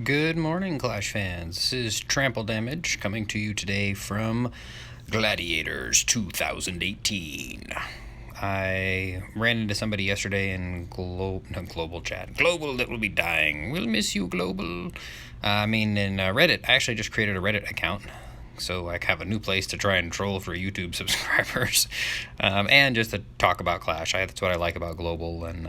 Good morning, Clash fans. This is Trample Damage coming to you today from Gladiators 2018. I ran into somebody yesterday in Global Chat. Global that will be dying. We'll miss you, Global. In Reddit. I actually just created a Reddit account, so I have a new place to try and troll for YouTube subscribers, and just to talk about Clash. That's what I like about Global, and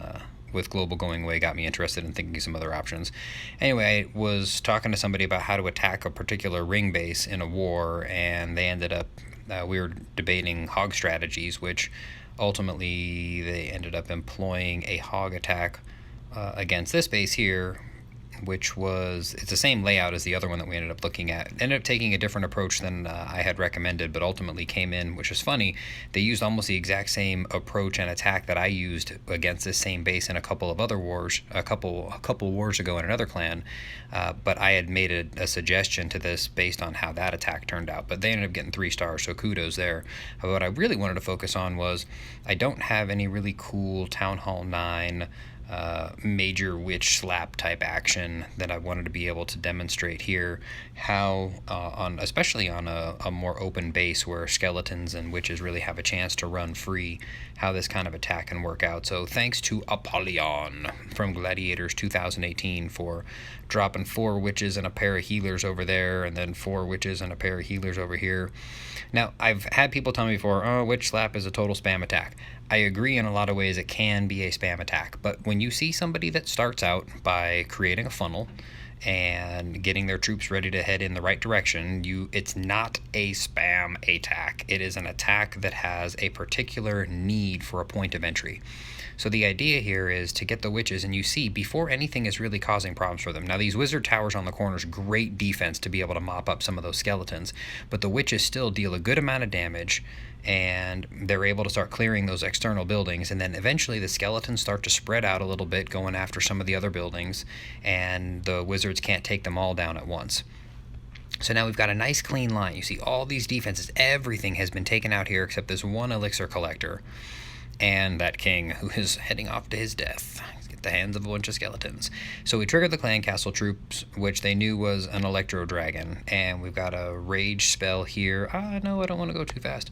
with Global going away got me interested in thinking some other options. Anyway, I was talking to somebody about how to attack a particular ring base in a war, and they ended up, we were debating hog strategies, which ultimately they ended up employing a hog attack against this base here, which was, it's the same layout as the other one that we ended up looking at. Ended up taking a different approach than I had recommended, but ultimately came in, which is funny, they used almost the exact same approach and attack that I used against this same base in a couple of other wars, a couple wars ago in another clan, but I had made a suggestion to this based on how that attack turned out, but they ended up getting 3 stars, so kudos there. What I really wanted to focus on was, I don't have any really cool Town Hall 9 major witch slap type action that I wanted to be able to demonstrate here, how especially on a more open base where skeletons and witches really have a chance to run free, how this kind of attack can work out. So thanks to Apollyon from Gladiators 2018 for dropping 4 witches and a pair of healers over there, and then 4 witches and a pair of healers over here. Now, I've had people tell me before, oh, witch slap is a total spam attack. I agree in a lot of ways it can be a spam attack, but when you see somebody that starts out by creating a funnel and getting their troops ready to head in the right direction, it's not a spam attack. It is an attack that has a particular need for a point of entry. So the idea here is to get the witches, and you see, before anything is really causing problems for them. Now, these wizard towers on the corners, great defense to be able to mop up some of those skeletons, but the witches still deal a good amount of damage, and they're able to start clearing those external buildings, and then eventually the skeletons start to spread out a little bit, going after some of the other buildings, and the wizards can't take them all down at once. So now we've got a nice clean line. You see all these defenses, everything has been taken out here except this one elixir collector and that king who is heading off to his death. He's at the hands of a bunch of skeletons. So we triggered the clan castle troops, which they knew was an electro dragon, and we've got a rage spell here. No, I don't want to go too fast.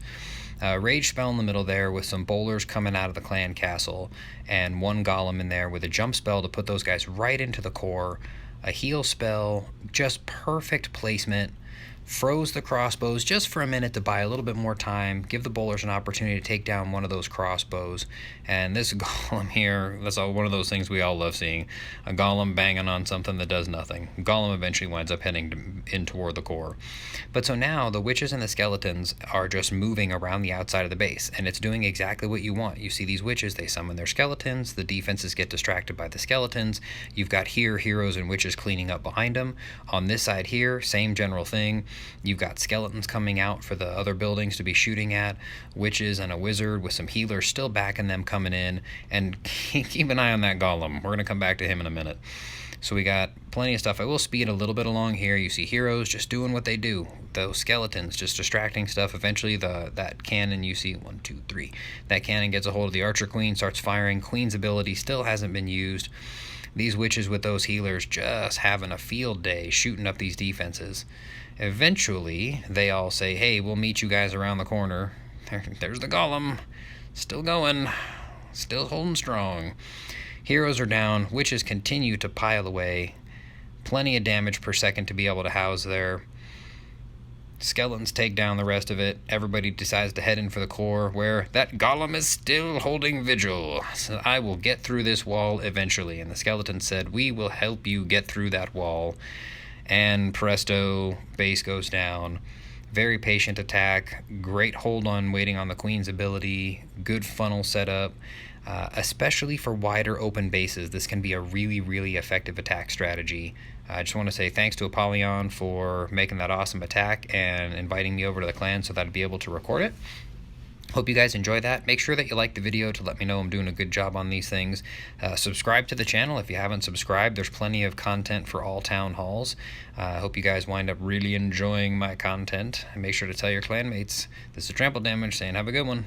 Rage spell in the middle there with some bowlers coming out of the clan castle, and 1 golem in there with a jump spell to put those guys right into the core. A heal spell, just perfect placement. Froze the crossbows just for a minute to buy a little bit more time, give the bowlers an opportunity to take down one of those crossbows. And this golem here, that's one of those things we all love seeing. A golem banging on something that does nothing. Golem eventually winds up heading in toward the core. But so now the witches and the skeletons are just moving around the outside of the base, and it's doing exactly what you want. You see these witches, they summon their skeletons, the defenses get distracted by the skeletons. You've got here heroes and witches cleaning up behind them. On this side here, same general thing. You've got skeletons coming out for the other buildings to be shooting at, witches and a wizard with some healers still backing them coming in, and keep an eye on that golem. We're going to come back to him in a minute. So we got plenty of stuff. I will speed a little bit along here. You see heroes just doing what they do. Those skeletons just distracting stuff. Eventually that cannon, you see 1, 2, 3. That cannon gets a hold of the archer queen, starts firing. Queen's ability still hasn't been used. These witches with those healers just having a field day shooting up these defenses. Eventually, they all say, hey, we'll meet you guys around the corner. There's the golem. Still going. Still holding strong. Heroes are down. Witches continue to pile away. Plenty of damage per second to be able to house there. Skeletons take down the rest of it. Everybody decides to head in for the core, where that golem is still holding vigil. So I will get through this wall eventually. And the skeleton said, we will help you get through that wall. And presto, base goes down. Very patient attack. Great hold on waiting on the queen's ability. Good funnel setup. Especially for wider open bases, this can be a really, really effective attack strategy. I just want to say thanks to Apollyon for making that awesome attack and inviting me over to the clan so that I'd be able to record it. Hope you guys enjoy that. Make sure that you like the video to let me know I'm doing a good job on these things. Subscribe to the channel if you haven't subscribed. There's plenty of content for all town halls. I hope you guys wind up really enjoying my content. And make sure to tell your clanmates. This is Trample Damage saying have a good one.